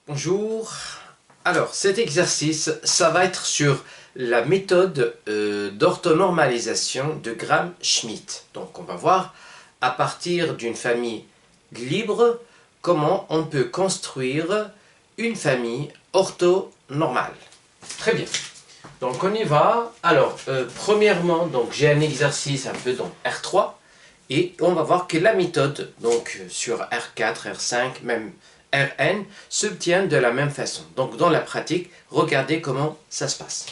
Bonjour. Alors, cet exercice, ça va être sur la méthode d'orthonormalisation de Gram-Schmidt. Donc, on va voir à partir d'une famille libre comment on peut construire une famille orthonormale. Très bien. Donc, on y va. Alors, premièrement, donc j'ai un exercice un peu dans R3 et on va voir que la méthode, donc sur R4, R5, même Rn s'obtient de la même façon. Donc dans la pratique, regardez comment ça se passe.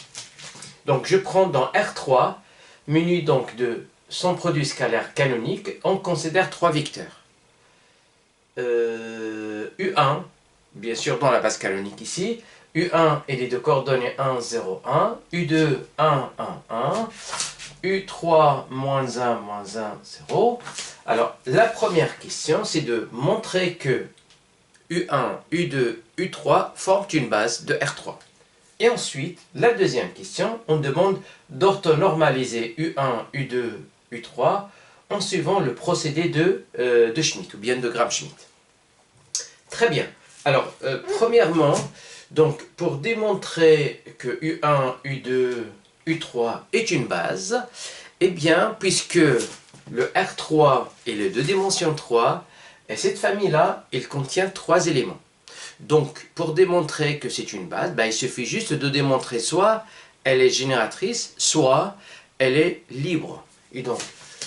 Donc je prends dans R3, menu donc de son produit scalaire canonique, on considère trois vecteurs. U1, bien sûr dans la base canonique ici, U1 et les deux coordonnées 1, 0, 1, U2, 1, 1, 1, U3, moins 1, moins 1, 0. Alors la première question, c'est de montrer que U1, U2, U3 forment une base de R3. Et ensuite, la deuxième question, on demande d'orthonormaliser U1, U2, U3 en suivant le procédé de Schmidt ou bien de Gram-Schmidt. Très bien. Alors, premièrement, donc, pour démontrer que U1, U2, U3 est une base, eh bien, puisque le R3 est le 2 dimensions 3, et cette famille-là, elle contient trois éléments. Donc, pour démontrer que c'est une base, il suffit juste de démontrer soit elle est génératrice, soit elle est libre. Et donc,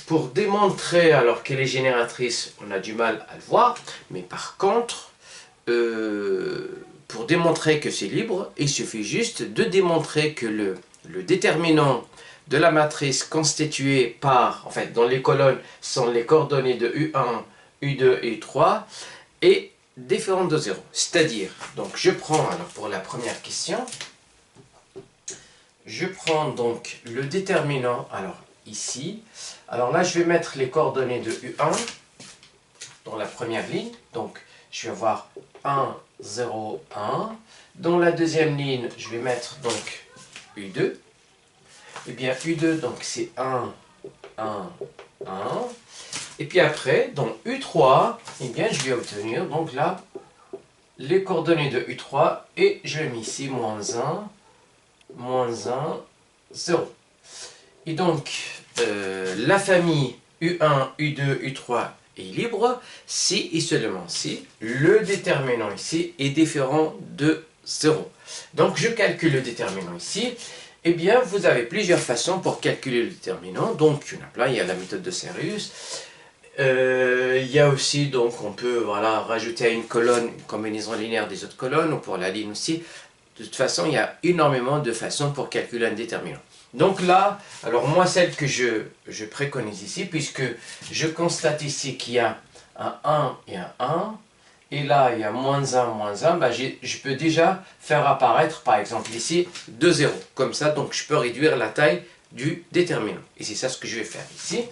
pour démontrer alors qu'elle est génératrice, on a du mal à le voir, mais par contre, pour démontrer que c'est libre, il suffit juste de démontrer que le déterminant de la matrice constituée par, en fait, dans les colonnes sont les coordonnées de U1, U2 et U3, est différente de 0. C'est-à-dire, donc je prends, alors pour la première question, je prends donc le déterminant, alors ici, alors là je vais mettre les coordonnées de U1 dans la première ligne, donc je vais avoir 1, 0, 1. Dans la deuxième ligne, je vais mettre donc U2. Et bien U2, donc c'est 1, 1, 1. Et puis après, dans U3, eh bien, je vais obtenir donc là les coordonnées de U3 et je mets ici moins 1, 0. Et donc, la famille U1, U2, U3 est libre si et seulement si le déterminant ici est différent de 0. Donc, je calcule le déterminant ici. Eh bien, vous avez plusieurs façons pour calculer le déterminant. Donc, il y en a plein. Il y a la méthode de Cerius. Il y a aussi, donc, on peut rajouter à une colonne une combinaison linéaire des autres colonnes, ou pour la ligne aussi. De toute façon, il y a énormément de façons pour calculer un déterminant. Donc là, alors moi, celle que je préconise ici, puisque je constate ici qu'il y a un 1 et un 1, et là, il y a moins 1, je peux déjà faire apparaître, par exemple ici, 2 0. Comme ça, donc je peux réduire la taille du déterminant. Et c'est ça ce que je vais faire ici.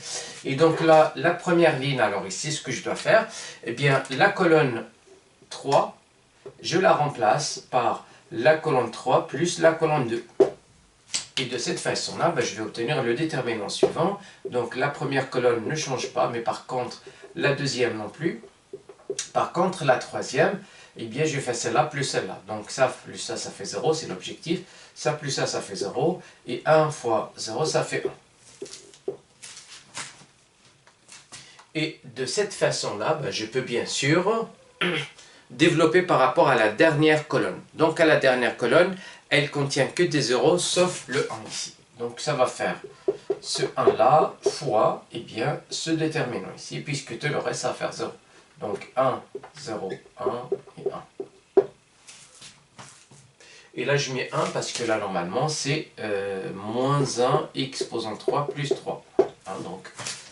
Et donc là, la première ligne, alors ici, ce que je dois faire, eh bien, la colonne 3, je la remplace par la colonne 3 plus la colonne 2. Et de cette façon-là, je vais obtenir le déterminant suivant. Donc la première colonne ne change pas, mais par contre, la deuxième non plus. Par contre, la troisième, eh bien, je fais celle-là plus celle-là. Donc ça plus ça, ça fait 0, c'est l'objectif. Ça plus ça, ça fait 0. Et 1 fois 0, ça fait 1. Et de cette façon-là, je peux bien sûr développer par rapport à la dernière colonne. Donc à la dernière colonne, elle contient que des zéros, sauf le 1 ici. Donc ça va faire ce 1 là fois ce déterminant ici, puisque tout le reste, ça va faire 0. Donc 1, 0, 1 et 1. Et là, je mets 1 parce que là, normalement, c'est moins 1 exposant 3 plus 3. Donc,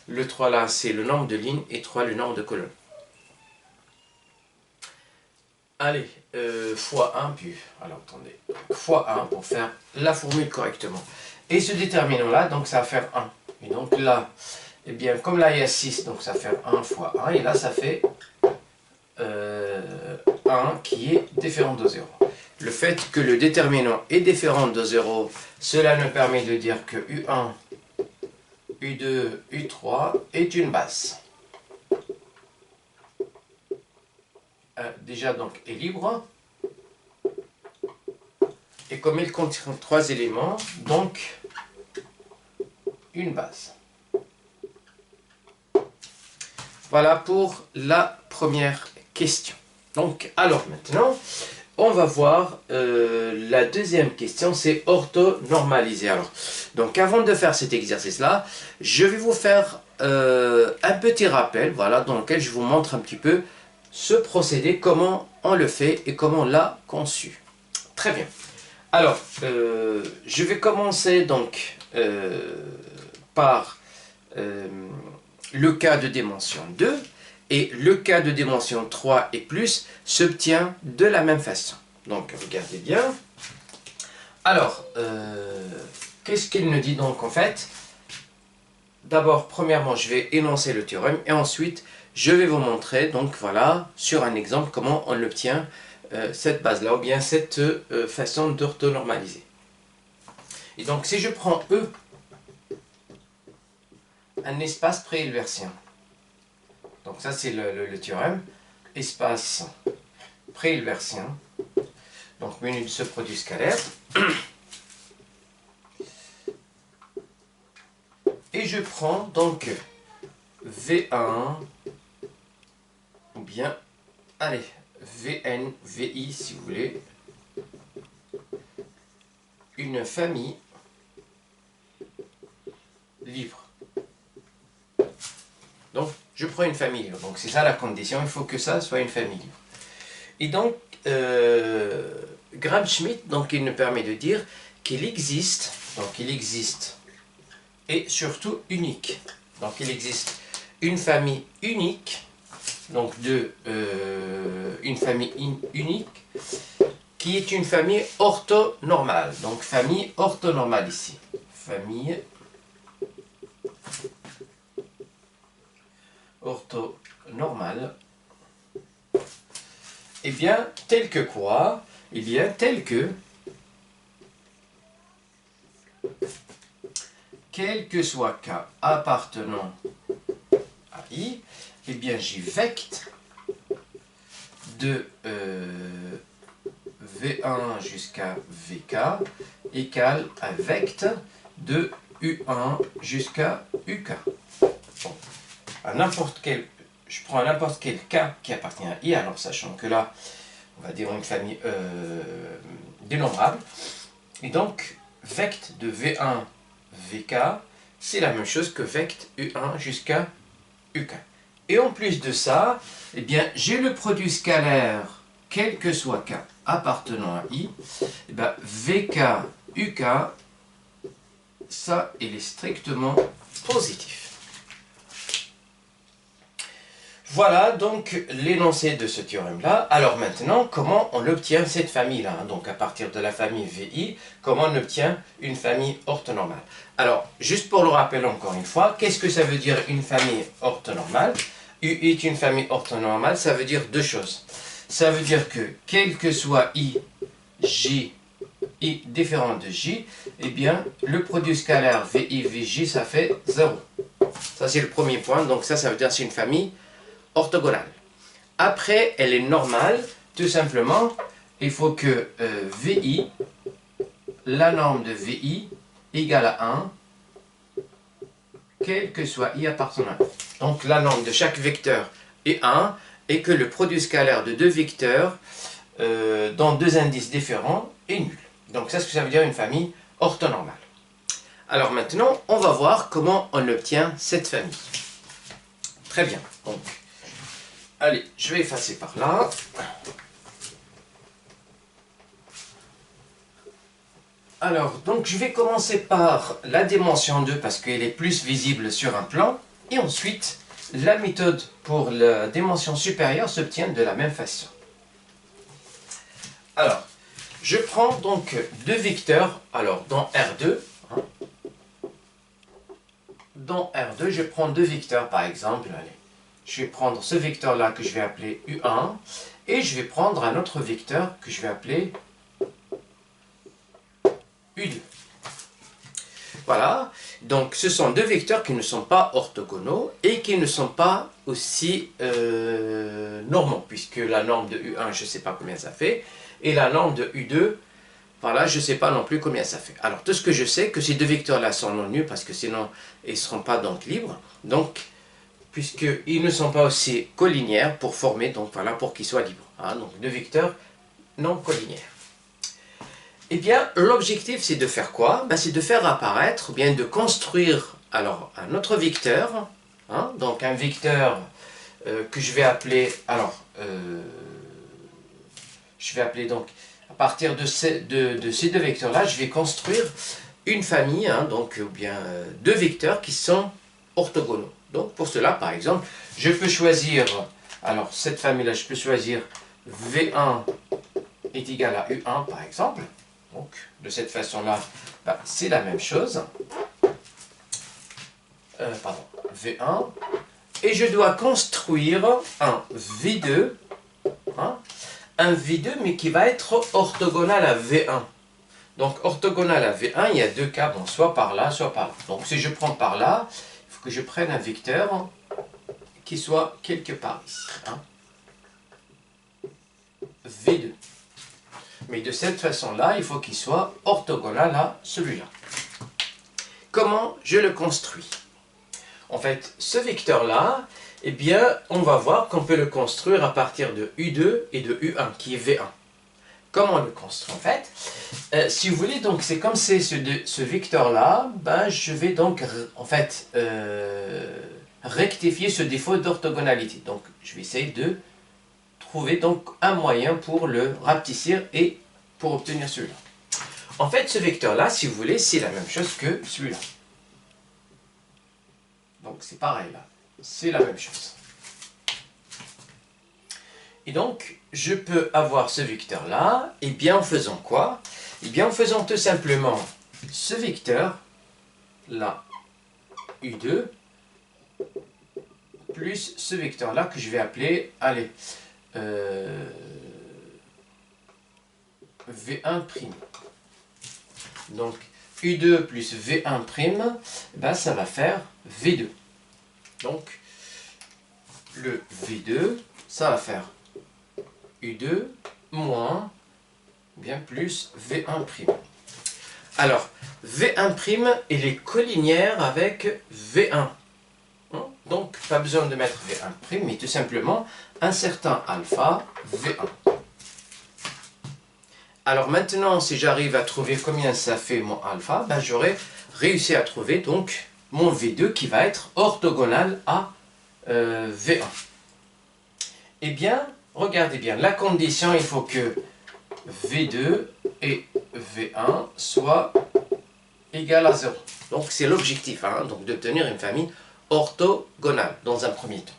le 3 là, c'est le nombre de lignes et 3, le nombre de colonnes. Allez, fois 1, puis, alors attendez, fois 1 pour faire la formule correctement. Et ce déterminant-là, donc ça va faire 1. Et donc là, eh bien, comme là il y a 6, donc ça fait 1 fois 1, et là ça fait 1 qui est différent de 0. Le fait que le déterminant est différent de 0, cela nous permet de dire que U1, U2, U3 est une base. Déjà donc est libre. Et comme il contient 3 éléments, donc une base. Voilà pour la première question. Donc, alors maintenant, on va voir la deuxième question, c'est orthonormaliser. Alors, donc avant de faire cet exercice-là, je vais vous faire un petit rappel, voilà, dans lequel je vous montre un petit peu ce procédé, comment on le fait et comment on l'a conçu. Très bien. Alors, je vais commencer donc par le cas de dimension 2 et le cas de dimension 3 et plus s'obtient de la même façon. Donc, regardez bien. Alors, qu'est-ce qu'il nous dit donc en fait? D'abord, premièrement, je vais énoncer le théorème et ensuite, je vais vous montrer, donc voilà, sur un exemple, comment on obtient cette base-là, ou bien cette façon d'orthonormaliser. Et donc, si je prends E, un espace pré-hilbersien. Donc ça, c'est le théorème. Espace pré-hilbersien. Donc, menu de ce produit scalaire. Et je prends donc V1, ou bien, allez, Vn, Vi, si vous voulez, une famille libre. Donc, je prends une famille libre. Donc, c'est ça la condition, il faut que ça soit une famille libre. Et donc, Gram-Schmidt, donc, il nous permet de dire qu'il existe, et surtout unique. Donc, il existe une famille unique, donc une famille unique, qui est une famille orthonormale. Donc, famille orthonormale ici. Famille orthonormale. Eh bien, tel que quoi? Eh bien, tel que, quel que soit K appartenant à I, eh bien, j'y vecte de V1 jusqu'à VK égale à vecte de U1 jusqu'à UK. Bon. À n'importe quel, je prends n'importe quel K qui appartient à I, alors sachant que là, on va dire une famille dénombrable. Et donc, vecte de V1 VK, c'est la même chose que vecte U1 jusqu'à UK. Et en plus de ça, eh bien, j'ai le produit scalaire, quel que soit K appartenant à I, eh bien, VK, UK, ça, il est strictement positif. Voilà donc l'énoncé de ce théorème-là. Alors maintenant, comment on obtient cette famille-là? Donc à partir de la famille VI, comment on obtient une famille orthonormale? Alors, juste pour le rappeler encore une fois, qu'est-ce que ça veut dire une famille orthonormale? U est une famille orthonormale, ça veut dire deux choses. Ça veut dire que quel que soit I, J, I différent de J, eh bien, le produit scalaire VI, VJ, ça fait 0. Ça, c'est le premier point. Donc ça veut dire que c'est une famille orthogonale. Après, elle est normale, tout simplement, il faut que VI, la norme de VI, égale à 1, quel que soit I appartenant. Donc la norme de chaque vecteur est 1, et que le produit scalaire de deux vecteurs dans deux indices différents est nul. Donc c'est ce que ça veut dire une famille orthonormale. Alors maintenant, on va voir comment on obtient cette famille. Très bien. Donc, allez, je vais effacer par là. Alors, donc je vais commencer par la dimension 2 parce qu'elle est plus visible sur un plan. Et ensuite, la méthode pour la dimension supérieure s'obtient de la même façon. Alors, je prends donc deux vecteurs. Alors, dans R2, je prends deux vecteurs par exemple. Allez, je vais prendre ce vecteur-là que je vais appeler U1 et je vais prendre un autre vecteur que je vais appeler U2. Voilà, donc ce sont deux vecteurs qui ne sont pas orthogonaux et qui ne sont pas aussi normaux, puisque la norme de U1, je ne sais pas combien ça fait, et la norme de U2, voilà, je ne sais pas non plus combien ça fait. Alors, tout ce que je sais, que ces deux vecteurs-là sont non nuls, parce que sinon, ils ne seront pas donc libres. Donc, puisqu'ils ne sont pas aussi collinéaires pour former, donc voilà, pour qu'ils soient libres. Hein, donc, deux vecteurs non collinéaires. Eh bien, l'objectif, c'est de faire quoi? Ben, c'est de faire apparaître, ou bien de construire, alors, un autre vecteur. Hein, donc, un vecteur que je vais appeler, alors, je vais appeler donc, à partir de ces deux vecteurs-là, je vais construire une famille, hein, donc, ou bien deux vecteurs qui sont orthogonaux. Donc, pour cela, par exemple, je peux choisir, alors, cette famille-là, je peux choisir V1 est égal à U1, par exemple. Donc, de cette façon-là, ben, c'est la même chose. Pardon, V1. Et je dois construire un V2, hein, un V2, mais qui va être orthogonal à V1. Donc, orthogonal à V1, il y a deux cas, bon, soit par là, soit par là. Donc, si je prends par là, il faut que je prenne un vecteur qui soit quelque part ici. Hein. V2. Mais de cette façon-là, il faut qu'il soit orthogonal à celui-là. Comment je le construis? En fait, ce vecteur-là, eh bien, on va voir qu'on peut le construire à partir de U2 et de U1, qui est V1. Comment on le construit en fait? Si vous voulez, donc c'est comme c'est ce vecteur-là, ben, je vais donc en fait rectifier ce défaut d'orthogonalité. Donc, je vais essayer de trouver donc un moyen pour le rapetissir et pour obtenir celui-là. En fait, ce vecteur-là, si vous voulez, c'est la même chose que celui-là. Donc, c'est pareil là. C'est la même chose. Et donc, je peux avoir ce vecteur-là, et bien en faisant quoi? Et bien en faisant tout simplement ce vecteur, là, U2, plus ce vecteur-là que je vais appeler, allez, V1'. Donc, U2 plus V1', ben, ça va faire V2. Donc, le V2, ça va faire U2 moins, bien plus V1'. Alors, V1', il est collinéaire avec V1. Donc, pas besoin de mettre V1', mais tout simplement un certain alpha V1. Alors maintenant, si j'arrive à trouver combien ça fait mon alpha, ben, j'aurai réussi à trouver donc mon V2 qui va être orthogonal à V1. Eh bien, regardez bien, la condition, il faut que V2 et V1 soient égales à 0. Donc c'est l'objectif, hein, donc d'obtenir une famille orthogonale dans un premier temps.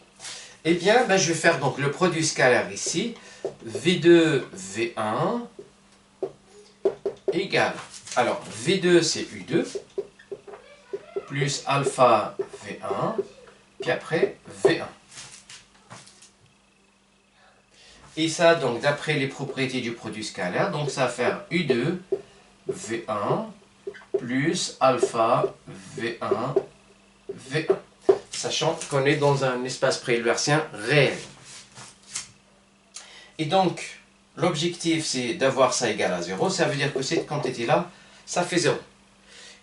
Eh bien, ben, je vais faire donc le produit scalaire ici, V2, V1 égale, alors V2 c'est U2, plus alpha V1, puis après V1. Et ça, donc, d'après les propriétés du produit scalaire, donc ça va faire U2, V1, plus alpha, V1, V1. Sachant qu'on est dans un espace préhilbersien réel. Et donc, l'objectif, c'est d'avoir ça égal à 0. Ça veut dire que cette quantité-là, ça fait 0.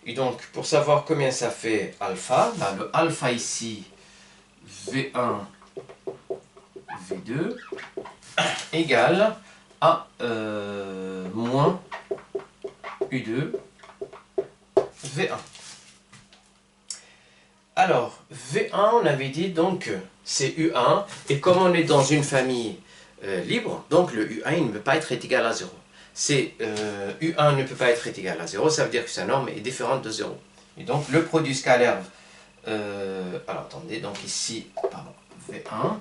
Et donc, pour savoir combien ça fait alpha, ben, le alpha ici, V1, V2, égale à moins U2 V1. Alors, V1, on avait dit donc c'est U1, et comme on est dans une famille libre, donc le U1 il ne peut pas être égal à 0. U1 ne peut pas être égal à 0, ça veut dire que sa norme est différente de 0. Et donc le produit scalaire, alors attendez, donc ici, pardon, V1.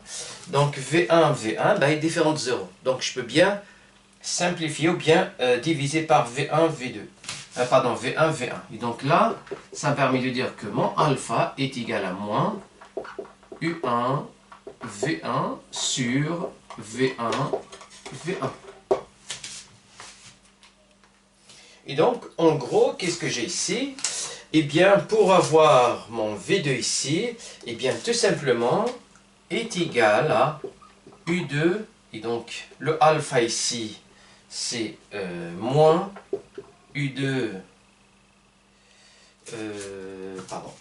Donc V1, V1 ben, est différent de 0. Donc je peux bien simplifier ou bien diviser par V1, V2. Pardon, V1, V1. Et donc là, ça me permet de dire que mon alpha est égal à moins U1, V1 sur V1, V1. Et donc, en gros, qu'est-ce que j'ai ici? Eh bien, pour avoir mon V2 ici, eh bien, tout simplement, est égal à U2, et donc le alpha ici, c'est moins U2, pardon.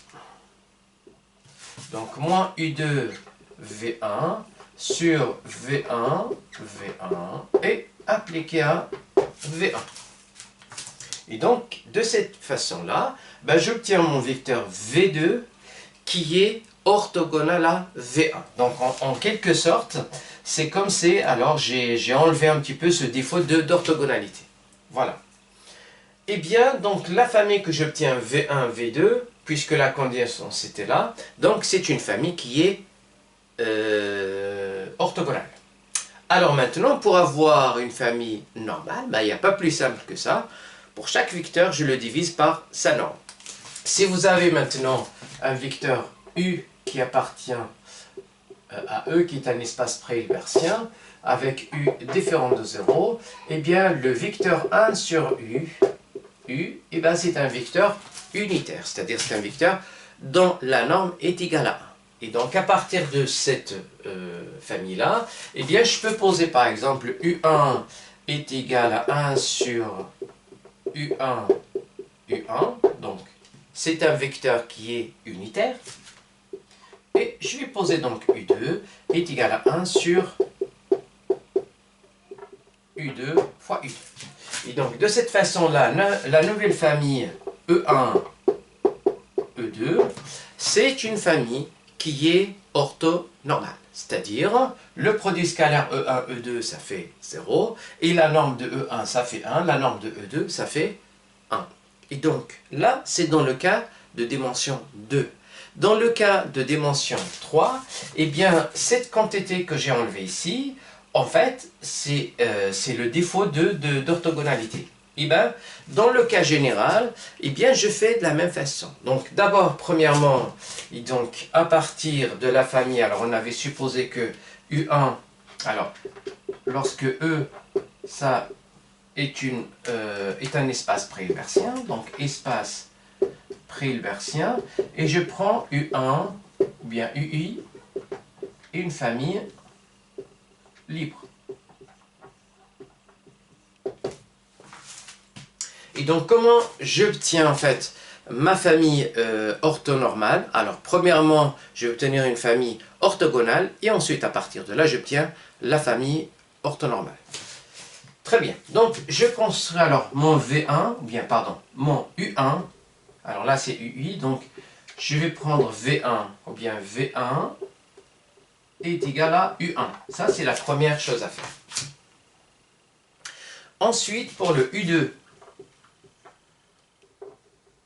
Donc moins U2 V1 sur V1, V1 et appliqué à V1. Et donc, de cette façon-là, ben, j'obtiens mon vecteur V2 qui est orthogonal à V1. Donc, en quelque sorte, c'est comme si, alors j'ai enlevé un petit peu ce défaut d'orthogonalité. Voilà. Et bien, donc, la famille que j'obtiens V1, V2, puisque la condition c'était là, donc c'est une famille qui est orthogonale. Alors maintenant, pour avoir une famille normale, ben, il n'y a pas plus simple que ça. Pour chaque vecteur, je le divise par sa norme. Si vous avez maintenant un vecteur U qui appartient à E, qui est un espace pré-hilbertien, avec U différent de 0, eh bien le vecteur 1 sur U, eh bien, c'est un vecteur unitaire, c'est-à-dire c'est un vecteur dont la norme est égale à 1. Et donc, à partir de cette famille-là, eh bien, je peux poser par exemple U1 est égal à 1 sur U1, U1. Donc, c'est un vecteur qui est unitaire. Et je vais poser donc U2 est égal à 1 sur U2 fois U2. Et donc, de cette façon-là, la nouvelle famille E1, E2, c'est une famille qui est orthonormale. C'est-à-dire, le produit scalaire E1, E2, ça fait 0, et la norme de E1, ça fait 1, la norme de E2, ça fait 1. Et donc, là, c'est dans le cas de dimension 2. Dans le cas de dimension 3, eh bien, cette quantité que j'ai enlevée ici, en fait, c'est le défaut d'orthogonalité. Et bien, dans le cas général, eh bien, je fais de la même façon. Donc, d'abord, premièrement, et donc, à partir de la famille, alors on avait supposé que U1, alors, lorsque E, ça est un espace pré-hilbertien, donc espace pré-hilbertien, et je prends U1, ou bien UI, et une famille libre. Et donc, comment j'obtiens en fait ma famille orthonormale? Alors, premièrement, je vais obtenir une famille orthogonale, et ensuite, à partir de là, j'obtiens la famille orthonormale. Très bien. Donc, je construis alors mon V1, ou bien, pardon, mon U1. Alors là, c'est UI, donc je vais prendre V1, ou bien V1 est égal à U1. Ça, c'est la première chose à faire. Ensuite, pour le U2,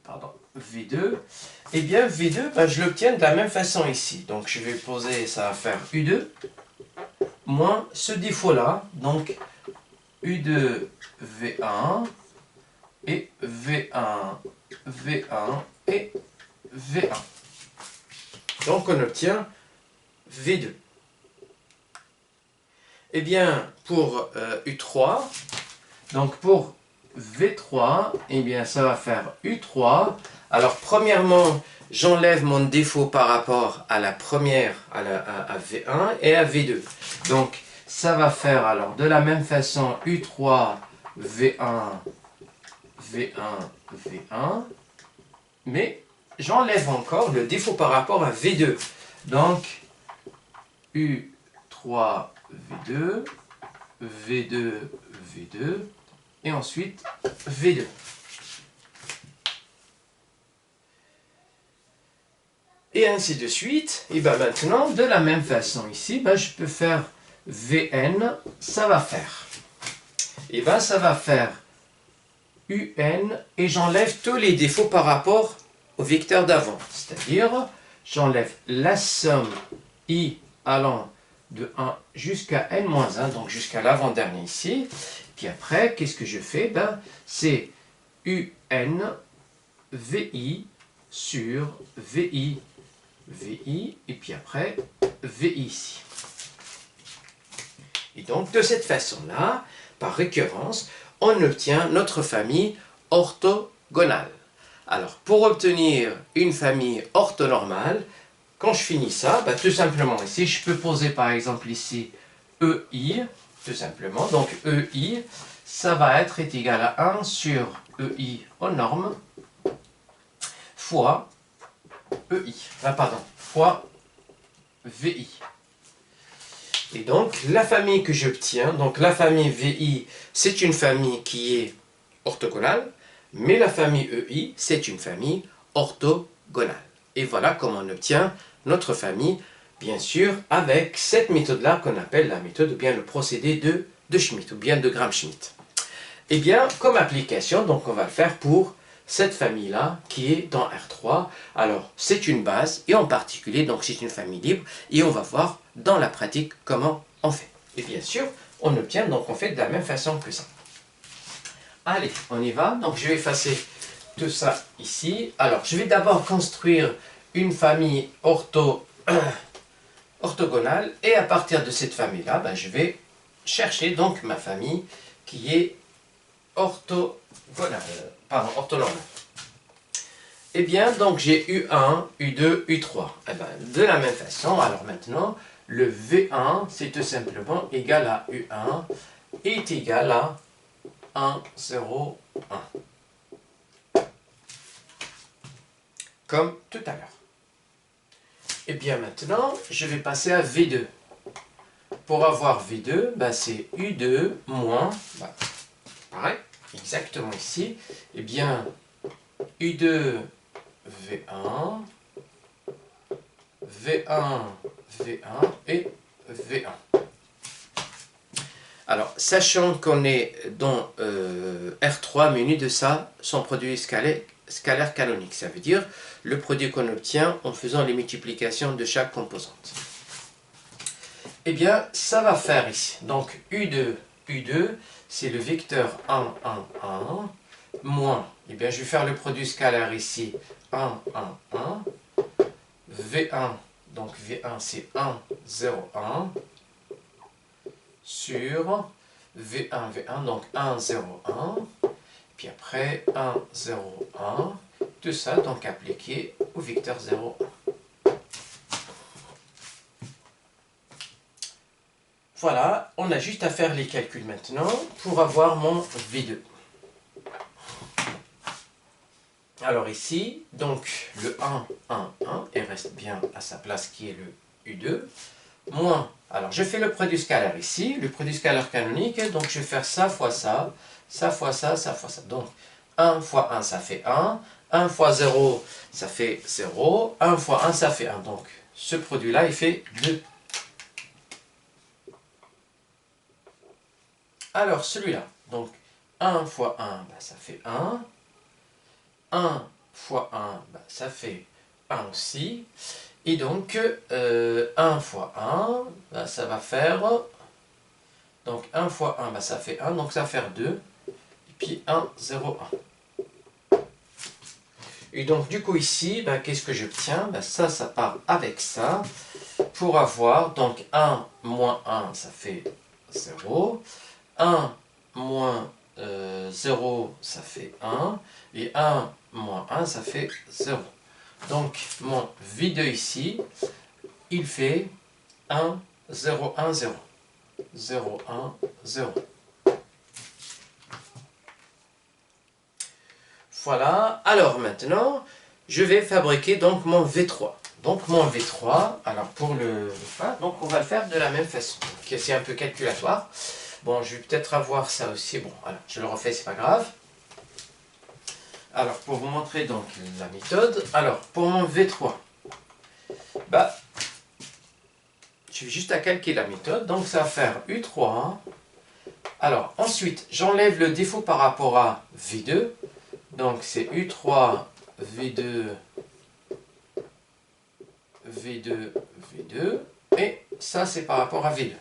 pardon, V2, eh bien V2, ben, je l'obtiens de la même façon ici. Donc je vais poser, ça va faire U2, moins ce défaut-là, donc U2, V1, et V1, V1, et V1. Donc on obtient V2. Eh bien, pour U3, donc pour V3, eh bien ça va faire U3. Alors premièrement, j'enlève mon défaut par rapport à la première, à V1 et à V2. Donc ça va faire alors de la même façon U3, V1, V1, V1. Mais j'enlève encore le défaut par rapport à V2. Donc U3, V2, V2, V2. Et ensuite V2. Et ainsi de suite. Et bien maintenant, de la même façon ici, ben je peux faire Vn, ça va faire. Et bien ça va faire Un, et j'enlève tous les défauts par rapport au vecteur d'avant. C'est-à-dire, j'enlève la somme I allant de 1 jusqu'à n-1, donc jusqu'à l'avant-dernier ici. Puis après, qu'est-ce que je fais? Ben, c'est UN VI sur VI, VI, et puis après VI ici. Et donc, de cette façon-là, par récurrence, on obtient notre famille orthogonale. Alors, pour obtenir une famille orthonormale, quand je finis ça, ben, tout simplement ici, je peux poser par exemple ici EI, tout simplement. Donc EI, ça va être égal à 1 sur EI aux normes fois EI, fois VI. Et donc la famille que j'obtiens, donc la famille VI, c'est une famille qui est orthogonale, mais la famille EI, c'est une famille orthogonale. Et voilà comment on obtient notre famille, bien sûr, avec cette méthode-là qu'on appelle la méthode, ou bien le procédé de Schmitt, ou bien de Gram-Schmitt. Eh bien, comme application, donc on va le faire pour cette famille-là qui est dans R3. Alors, c'est une base, et en particulier, donc c'est une famille libre, et on va voir dans la pratique comment on fait. Et bien sûr, on obtient, donc on fait de la même façon que ça. Allez, on y va. Donc, je vais effacer tout ça ici. Alors, je vais d'abord construire une famille orthogonale, et à partir de cette famille-là, ben, je vais chercher donc ma famille qui est orthogonale. Eh bien, donc j'ai U1, U2, U3. Eh ben, de la même façon, alors maintenant, le V1, c'est tout simplement égal à U1 est égal à 1, 0, 1. Comme tout à l'heure. Et bien maintenant, je vais passer à V2. Pour avoir V2, ben, c'est U2 moins, ben, pareil, exactement ici, et bien U2 V1, V1, V1 et V1. Alors, sachant qu'on est dans R3 menu de ça, son produit scalaire canonique. Ça veut dire le produit qu'on obtient en faisant les multiplications de chaque composante. Eh bien, ça va faire ici. Donc, U2, c'est le vecteur 1, 1, 1, moins, eh bien, je vais faire le produit scalaire ici, 1, 1, 1, V1, donc V1 c'est 1, 0, 1, sur V1, V1, donc 1, 0, 1, puis après 1, 0, 1, tout ça donc appliqué au vecteur 0, 1. Voilà, on a juste à faire les calculs maintenant pour avoir mon V2. Alors ici, donc le 1, 1, 1, et reste bien à sa place qui est le U2, moins, alors je fais le produit scalaire ici, le produit scalaire canonique, donc je vais faire ça fois ça, ça fois ça, ça fois ça. Donc 1 fois 1 ça fait 1 fois 0 ça fait 0, 1 fois 1 ça fait 1. Donc ce produit-là il fait 2. Alors celui-là, donc 1 fois 1, ben, ça fait 1. 1 fois 1, ben, ça fait 1 aussi. Et donc 1 fois 1, ben, ça va faire... Donc 1 fois 1, ben, ça fait 1, donc ça va faire 2. Et puis 1, 0, 1. Et donc du coup ici, ben, qu'est-ce que j'obtiens? Ben, ça part avec ça. Pour avoir, donc 1 moins 1, ça fait 0. 1 moins 0, ça fait 1. Et 1 moins 1, ça fait 0. Donc, mon V2 ici, il fait 1, 0, 1, 0. 0, 1, 0. Voilà. Alors maintenant, je vais fabriquer donc mon V3. Donc mon V3, alors pour le faire, donc on va le faire de la même façon. C'est un peu calculatoire. Bon, je vais peut-être avoir ça aussi. Bon, alors, je le refais, c'est pas grave. Alors, pour vous montrer donc la méthode, alors, pour mon V3, bah, je vais juste à calquer la méthode, donc ça va faire U3. Alors, ensuite, j'enlève le défaut par rapport à V2, donc c'est U3, V2, V2, V2, et ça c'est par rapport à V2.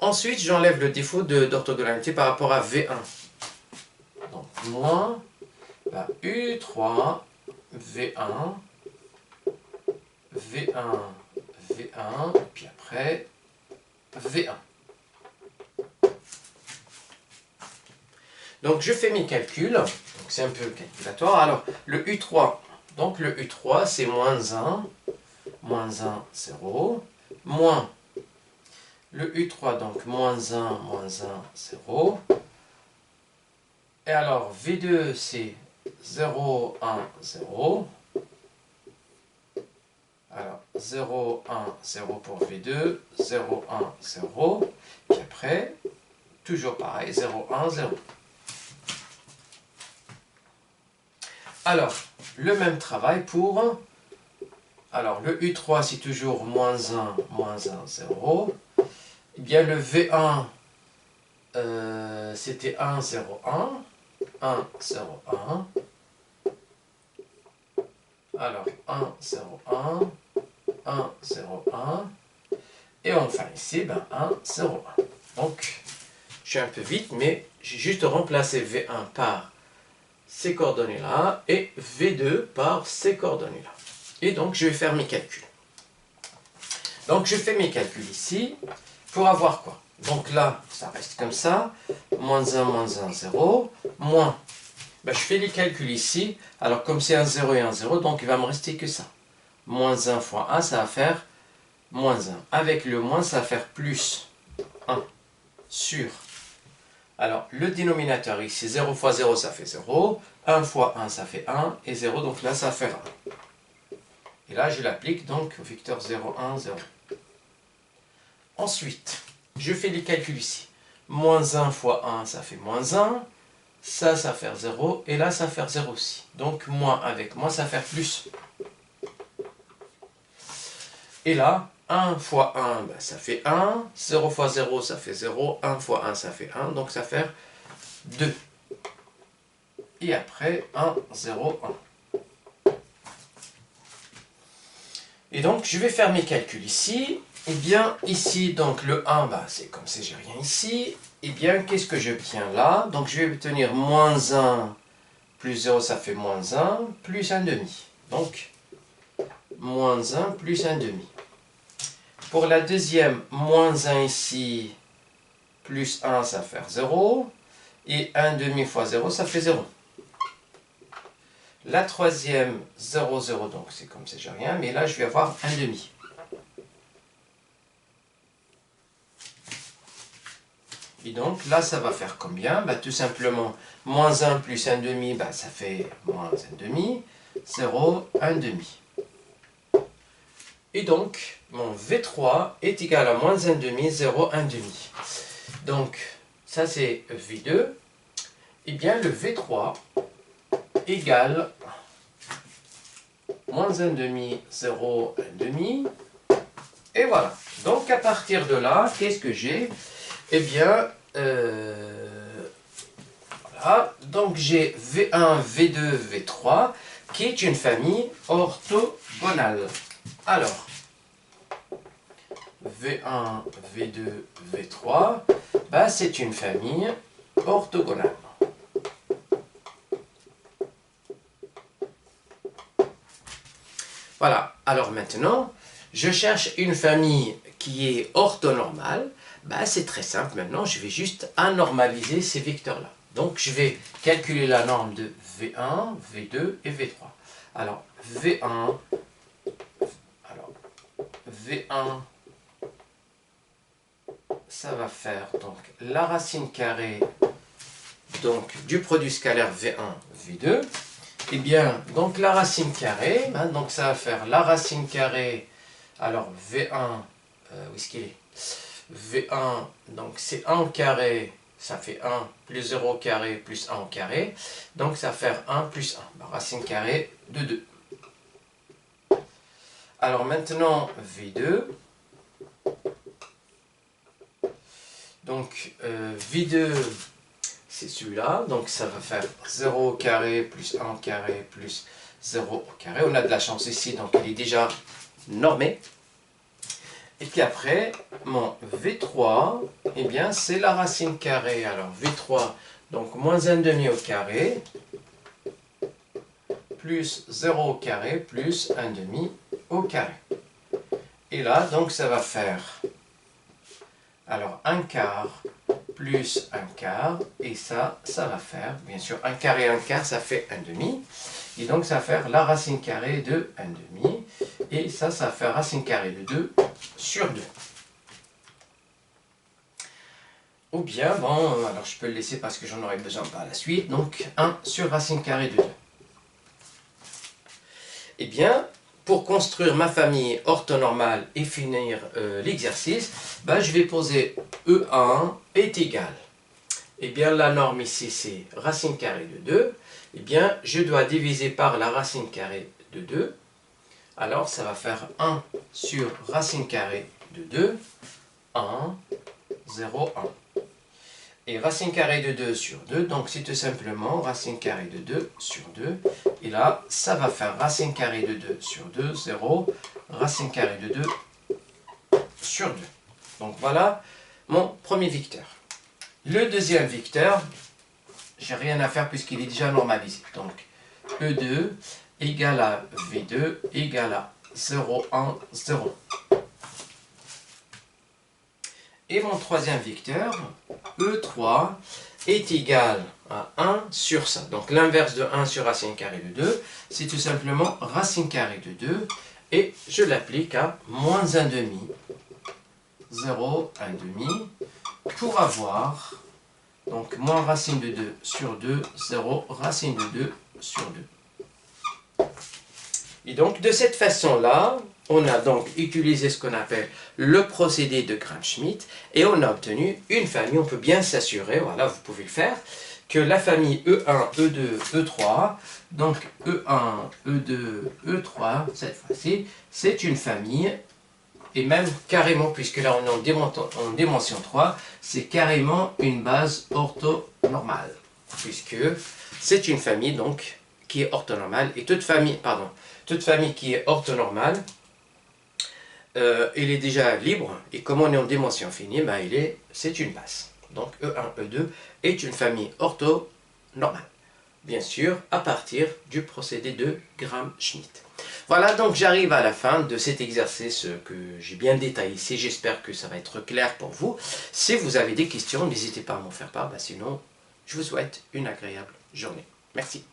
Ensuite, j'enlève le défaut d'orthogonalité par rapport à V1. Donc, moins bah, U3, V1, V1, V1, et puis après V1. Donc, je fais mes calculs. C'est un peu calculatoire. Alors, le U3, donc le U3, c'est moins 1, 0, moins Le U3, donc moins 1, 0. Et alors, V2, c'est 0, 1, 0. Alors, 0, 1, 0 pour V2, 0, 1, 0. Puis après, toujours pareil, 0, 1, 0. Alors, le même travail pour... Alors, le U3, c'est toujours moins 1, 0. Eh bien, le V1, c'était 1, 0, 1. 1, 0, 1. Alors, 1, 0, 1. 1, 0, 1. Et enfin ici, 1, 0, 1. Donc, je suis un peu vite, mais j'ai juste remplacé V1 par ces coordonnées-là et V2 par ces coordonnées-là. Et donc, je vais faire mes calculs. Donc, je fais mes calculs ici pour avoir quoi? Donc là, ça reste comme ça. Moins 1, 0. Moins. Je fais les calculs ici. Alors, comme c'est un 0 et un 0, donc il va me rester que ça. Moins 1 fois 1, ça va faire moins 1. Avec le moins, ça va faire plus 1 sur. Alors, le dénominateur ici, 0 fois 0, ça fait 0. 1 fois 1, ça fait 1. Et 0, donc là, ça fait 1. Et là, je l'applique donc au vecteur 0, 1, 0. Ensuite, je fais les calculs ici. Moins 1 fois 1, ça fait moins 1. Ça va faire 0. Et là, ça va faire 0 aussi. Donc, moins avec moins, ça va faire plus. Et là, 1 fois 1, ça fait 1. 0 fois 0, ça fait 0. 1 fois 1, ça fait 1. Donc, ça fait 2. Et après, 1, 0, 1. Et donc, je vais faire mes calculs ici. Et bien, ici, donc le 1, c'est comme si j'ai rien ici. Et bien, qu'est-ce que j'obtiens là? Donc, je vais obtenir moins 1 plus 0, ça fait moins 1, plus 1 demi. Donc, moins 1 plus 1 demi. Pour la deuxième, moins 1 ici, plus 1, ça va faire 0. Et 1 demi fois 0, ça fait 0. La troisième, 0, 0, donc c'est comme si j'ai rien. Mais là, je vais avoir 1 demi. Et donc, là, ça va faire combien? Tout simplement, moins 1 plus 1 demi, ça fait moins 1 demi. 0, 1 demi. Et donc, mon V3 est égal à moins 1 demi, 0, 1 demi. Donc, ça c'est V2. Eh bien, le V3 égale moins 1 demi, 0, 1 demi. Et voilà. Donc, à partir de là, qu'est-ce que j'ai? Eh bien, voilà. Donc, j'ai V1, V2, V3, qui est une famille orthogonale. Alors, V1, V2, V3, c'est une famille orthogonale. Voilà, alors maintenant, je cherche une famille qui est orthonormale. C'est très simple maintenant, je vais juste anormaliser ces vecteurs-là. Donc, je vais calculer la norme de V1, V2 et V3. Alors, V1, ça va faire donc la racine carrée donc, du produit scalaire V1, V2. Et bien, donc la racine carrée, donc ça va faire la racine carrée, alors V1, où est-ce qu'il est? V1, donc c'est 1 au carré, ça fait 1 plus 0 au carré plus 1 au carré. Donc ça va faire 1 plus 1, racine carrée de 2. Alors maintenant, V2. Donc V2, c'est celui-là. Donc ça va faire 0 au carré plus 1 au carré plus 0 au carré. On a de la chance ici, donc il est déjà normé. Et puis après, mon V3, eh bien c'est la racine carrée. Alors V3, donc moins 1 demi au carré, plus 0 au carré, plus 1 demi au carré. Et là, donc ça va faire, alors 1 quart plus 1 quart, et ça va faire, bien sûr, 1 quart et 1 quart, ça fait 1 demi. Et donc ça va faire la racine carrée de 1 demi. Et ça va faire racine carrée de 2 sur 2. Ou bien, bon, alors je peux le laisser parce que j'en aurai besoin par la suite. Donc 1 sur racine carrée de 2. Eh bien, pour construire ma famille orthonormale et finir l'exercice, ben, je vais poser E1 est égal. Eh bien, la norme ici, c'est racine carrée de 2. Eh bien, je dois diviser par la racine carrée de 2. Alors, ça va faire 1 sur racine carrée de 2. 1, 0, 1. Et racine carrée de 2 sur 2, donc c'est tout simplement racine carrée de 2 sur 2. Et là, ça va faire racine carrée de 2 sur 2, 0. Racine carrée de 2 sur 2. Donc voilà mon premier vecteur. Le deuxième vecteur, j'ai rien à faire puisqu'il est déjà normalisé. Donc E2 égale à V2 égale à 0, 1, 0. Et mon troisième vecteur, E3, est égal à 1 sur ça. Donc l'inverse de 1 sur racine carrée de 2, c'est tout simplement racine carrée de 2. Et je l'applique à moins 1 demi, 0, 1 demi, pour avoir donc moins racine de 2 sur 2, 0, racine de 2 sur 2. Et donc de cette façon-là, on a donc utilisé ce qu'on appelle le procédé de Gram-Schmidt et on a obtenu une famille. On peut bien s'assurer, voilà, vous pouvez le faire, que la famille E1, E2, E3, donc E1, E2, E3, cette fois-ci, c'est une famille, et même carrément, puisque là on est en dimension 3, c'est carrément une base orthonormale, puisque c'est une famille donc qui est orthonormale, et toute famille qui est orthonormale, il est déjà libre, et comme on est en dimension finie, ben c'est une base. Donc E1, E2 est une famille orthonormale. Bien sûr, à partir du procédé de Gram-Schmidt. Voilà, donc j'arrive à la fin de cet exercice que j'ai bien détaillé ici. J'espère que ça va être clair pour vous. Si vous avez des questions, n'hésitez pas à m'en faire part. Sinon, je vous souhaite une agréable journée. Merci.